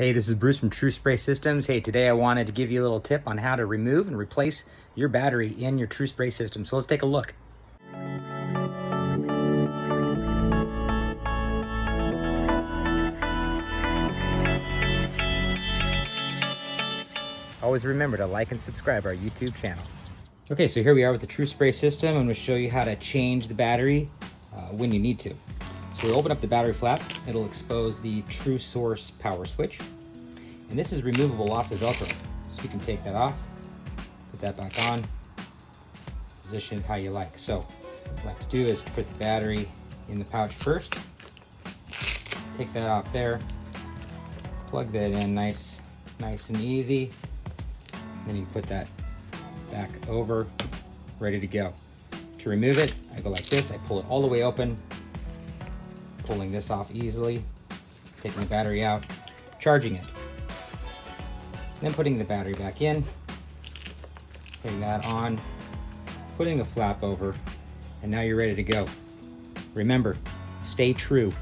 Hey, this is Bruce from TRÜ Spray Systems. Hey, today I wanted to give you a little tip on how to remove and replace your battery in your TRÜ Spray system. So let's take a look. Always remember to like and subscribe our YouTube channel. Okay, so here we are with the TRÜ Spray system. I'm going to show you how to change the battery when you need to. So we open up the battery flap. It'll expose the TRÜ Source power switch. And this is removable off the Velcro. So you can take that off, put that back on, position it how you like. So what I have to do is put the battery in the pouch first, take that off there, plug that in nice and easy. Then you put that back over, ready to go. To remove it, I go like this. I pull it all the way open, pulling this off easily, taking the battery out, charging it. Then putting the battery back in, putting that on, putting the flap over, and now you're ready to go. Remember, stay true.